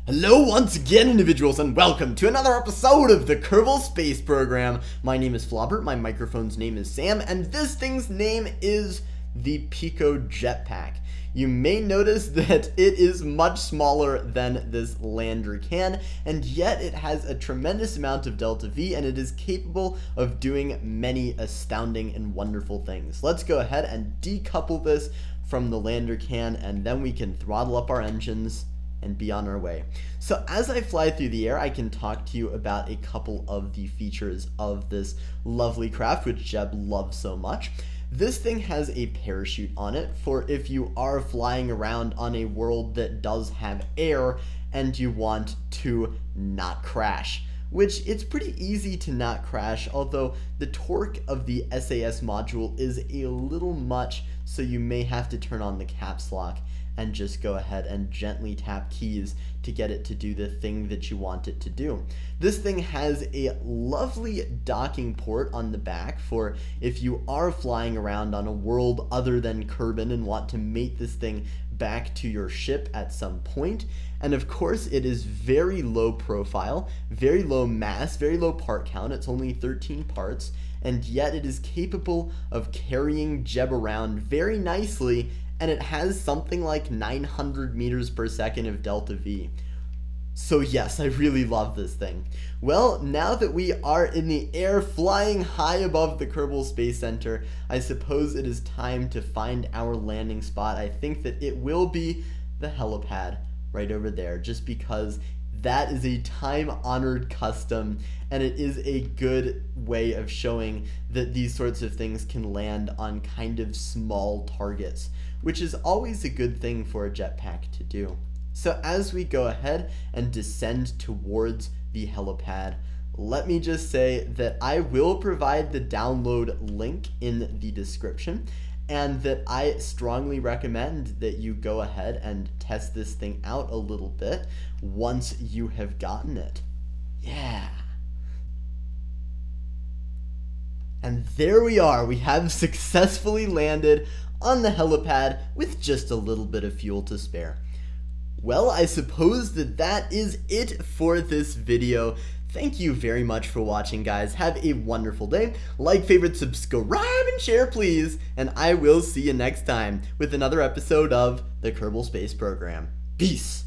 Hello once again, individuals, and welcome to another episode of the Kerbal Space Program. My name is Flobbert, my microphone's name is Sam, and this thing's name is the Pico Jetpack. You may notice that it is much smaller than this lander can, and yet it has a tremendous amount of delta V, and it is capable of doing many astounding and wonderful things. Let's go ahead and decouple this from the lander can, and then we can throttle up our engines and be on our way. So as I fly through the air, I can talk to you about a couple of the features of this lovely craft, which Jeb loves so much. This thing has a parachute on it for if you are flying around on a world that does have air and you want to not crash, which it's pretty easy to not crash, although the torque of the SAS module is a little much, so you may have to turn on the caps lock and just go ahead and gently tap keys to get it to do the thing that you want it to do. This thing has a lovely docking port on the back for if you are flying around on a world other than Kerbin and want to mate this thing back to your ship at some point. And of course it is very low profile, very low mass, very low part count. It's only 13 parts, and yet it is capable of carrying Jeb around very nicely, and it has something like 900 meters per second of delta V. So yes, I really love this thing. Well, now that we are in the air flying high above the Kerbal Space Center, I suppose it is time to find our landing spot. I think that it will be the helipad right over there, just because that is a time-honored custom, and it is a good way of showing that these sorts of things can land on kind of small targets, which is always a good thing for a jetpack to do. So as we go ahead and descend towards the helipad, let me just say that I will provide the download link in the description, and that I strongly recommend that you go ahead and test this thing out a little bit once you have gotten it. Yeah. And there we are. We have successfully landed on the helipad with just a little bit of fuel to spare. Well, I suppose that is it for this video. Thank you very much for watching, guys. Have a wonderful day. Like, favorite, subscribe, and share, please. And I will see you next time with another episode of the Kerbal Space Program. Peace.